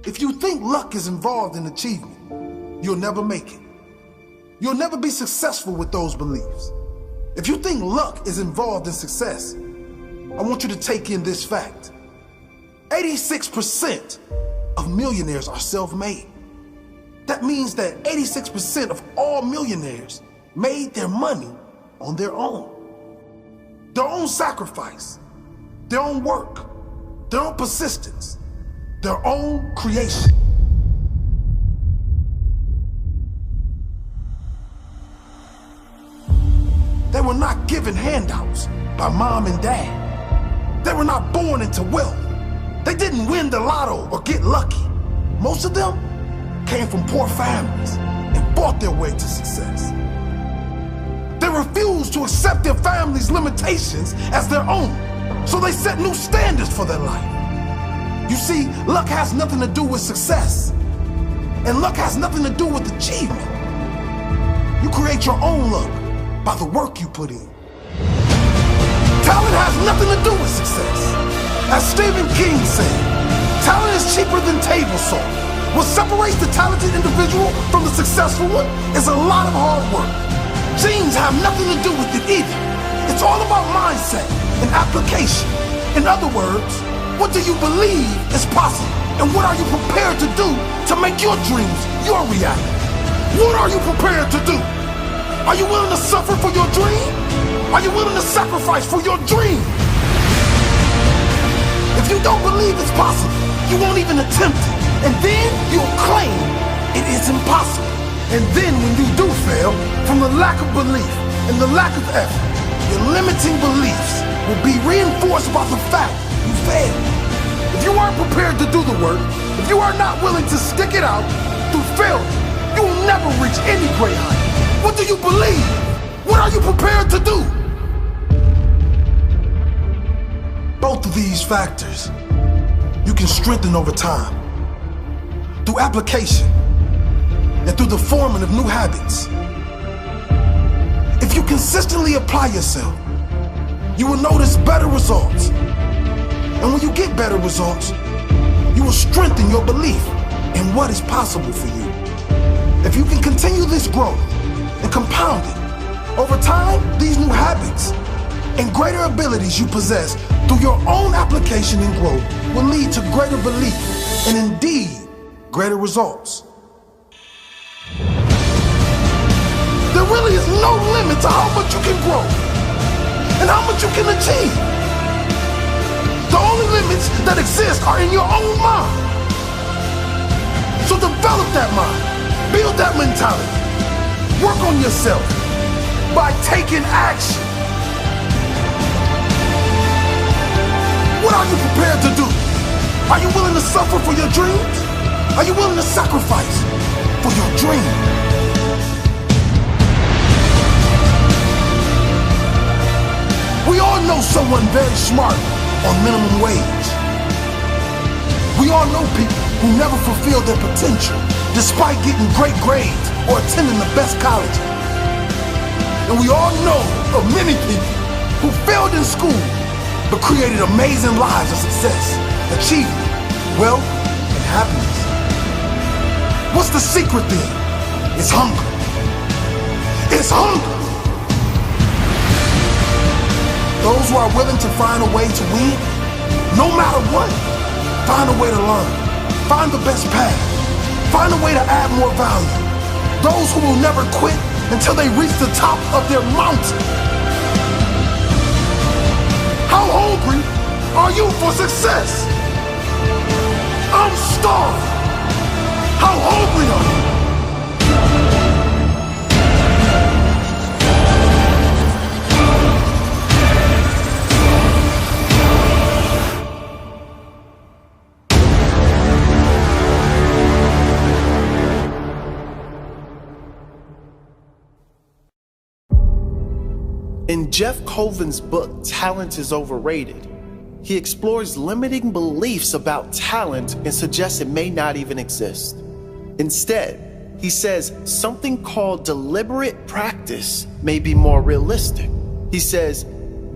If you think luck is involved in achievement, you'll never make it. You'll never be successful with those beliefs. If you think luck is involved in success, I want you to take in this fact. 86% of millionaires are self-made. That means that 86% of all millionaires made their money on their own sacrifice, their own work, their own persistence, their own creation. They were not given handouts by mom and dad. They were not born into wealth. They didn't win the lotto or get lucky. Most of them came from poor families and fought their way to success. They refused to accept their family's limitations as their own, so they set new standards for their life. You see, luck has nothing to do with success, and luck has nothing to do with achievement. You create your own luck by the work you put in. Talent has nothing to do with success. As Stephen King said, talent is cheaper than table salt. What separates the talented individual from the successful one is a lot of hard work. Genes have nothing to do with it either. It's all about mindset and application. In other words, what do you believe is possible? And what are you prepared to do to make your dreams your reality? What are you prepared to do? Are you willing to suffer for your dream? Are you willing to sacrifice for your dream? If you don't believe it's possible, you won't even attempt it. And then you'll claim it is impossible. And then when you do fail, from the lack of belief and the lack of effort, your limiting beliefs will be reinforced by the fact you failed. If you aren't prepared to do the work, if you are not willing to stick it out through failure, you will never reach any great height. What do you believe? What are you prepared to do? Both of these factors you can strengthen over time through application and through the forming of new habits. If you consistently apply yourself, you will notice better results. And when you get better results, you will strengthen your belief in what is possible for you. If you can continue this growth and compound it, over time, these new habits and greater abilities you possess through your own application and growth will lead to greater belief and indeed greater results. There really is no limit to how much you can grow and how much you can achieve. The only limits that exist are in your own mind. So develop that mind, build that mentality, work on yourself by taking action. What are you prepared to do? Are you willing to suffer for your dreams? Are you willing to sacrifice for your dream? We all know someone very smart on minimum wage. We all know people who never fulfilled their potential despite getting great grades or attending the best colleges. And we all know of many people who failed in school but created amazing lives of success, achievement, wealth, and happiness. What's the secret then? It's hunger. It's hunger. Those who are willing to find a way to win, no matter what, find a way to learn, find the best path, find a way to add more value. Those who will never quit until they reach the top of their mountain. How hungry are you for success? I'm starved. How hungry are you? In Jeff Colvin's book, Talent is Overrated, he explores limiting beliefs about talent and suggests it may not even exist. Instead, he says something called deliberate practice may be more realistic. He says,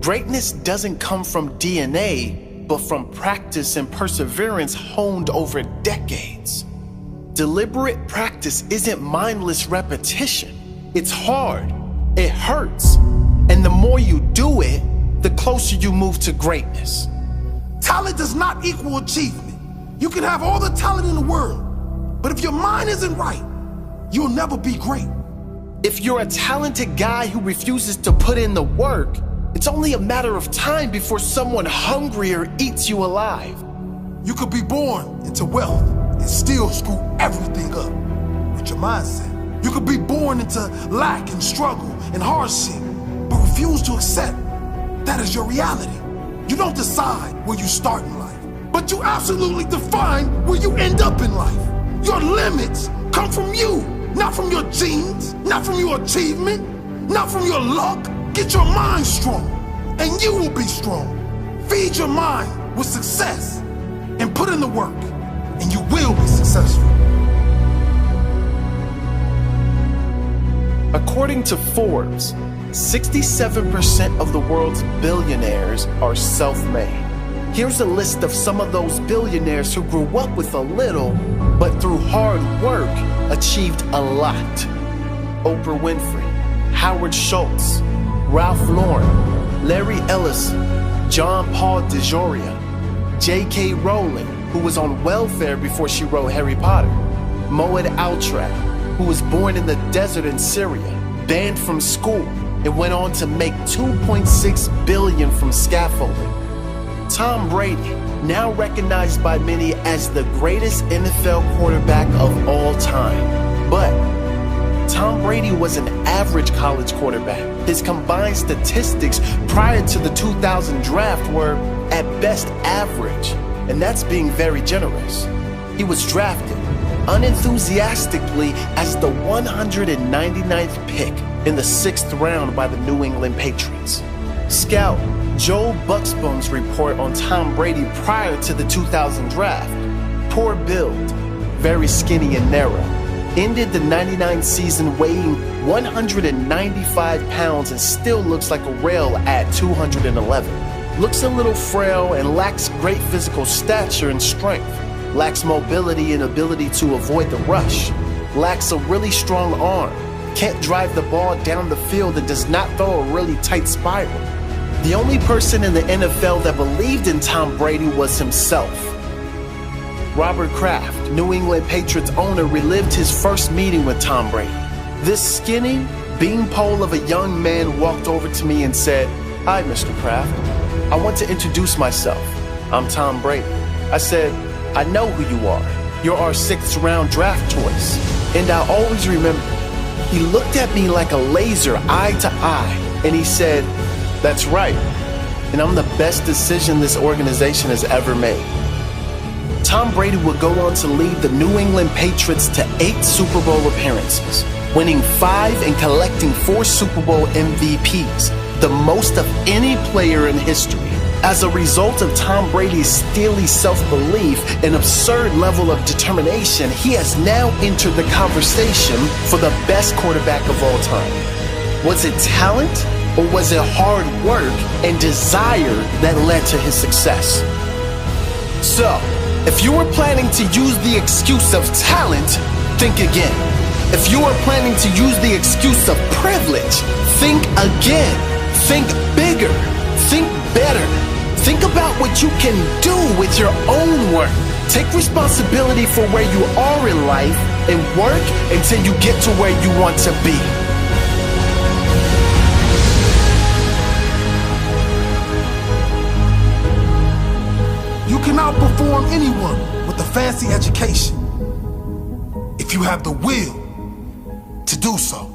greatness doesn't come from DNA, but from practice and perseverance honed over decades. Deliberate practice isn't mindless repetition. It's hard, it hurts, and the more you do it, the closer you move to greatness. Talent does not equal achievement. You can have all the talent in the world, but if your mind isn't right, you'll never be great. If you're a talented guy who refuses to put in the work, it's only a matter of time before someone hungrier eats you alive. You could be born into wealth and still screw everything up with your mindset. You could be born into lack and struggle and hardship, but refuse to accept that as your reality. You don't decide where you start in life, but you absolutely define where you end up in life. Your limits come from you, not from your genes, not from your achievement, not from your luck. Get your mind strong, and you will be strong. Feed your mind with success, and put in the work, and you will be successful. According to Forbes, 67% of the world's billionaires are self-made. Here's a list of some of those billionaires who grew up with a little, but through hard work, achieved a lot. Oprah Winfrey, Howard Schultz, Ralph Lauren, Larry Ellison, John Paul DeJoria, J.K. Rowling, who was on welfare before she wrote Harry Potter, Moed Altrad, who was born in the desert in Syria, banned from school, and went on to make $2.6 billion from scaffolding. Tom Brady, now recognized by many as the greatest NFL quarterback of all time. But Tom Brady was an average college quarterback. His combined statistics prior to the 2000 draft were, at best, average, and that's being very generous. He was drafted unenthusiastically as the 199th pick in the 6th round by the New England Patriots. Scout Joe Bucksbaum's report on Tom Brady prior to the 2000 draft: poor build, very skinny and narrow. Ended the 99 season weighing 195 pounds and still looks like a rail at 211. Looks a little frail and lacks great physical stature and strength. Lacks mobility and ability to avoid the rush. Lacks a really strong arm. Can't drive the ball down the field and does not throw a really tight spiral. The only person in the NFL that believed in Tom Brady was himself. Robert Kraft, New England Patriots owner, relived his first meeting with Tom Brady. This skinny beanpole of a young man walked over to me and said, "Hi, Mr. Kraft. I want to introduce myself. I'm Tom Brady." I said, "I know who you are. You're our 6th round draft choice." And I always remember, he looked at me like a laser, eye to eye, and he said, "That's right, and I'm the best decision this organization has ever made." Tom Brady would go on to lead the New England Patriots to 8 Super Bowl appearances, winning 5 and collecting 4 Super Bowl MVPs, the most of any player in history. As a result of Tom Brady's steely self-belief and absurd level of determination, he has now entered the conversation for the best quarterback of all time. Was it talent, or was it hard work and desire that led to his success? So, if you were planning to use the excuse of talent, think again. If you are planning to use the excuse of privilege, think again. Think bigger. Think better. Think about what you can do with your own work. Take responsibility for where you are in life and work until you get to where you want to be. You can outperform anyone with a fancy education if you have the will to do so.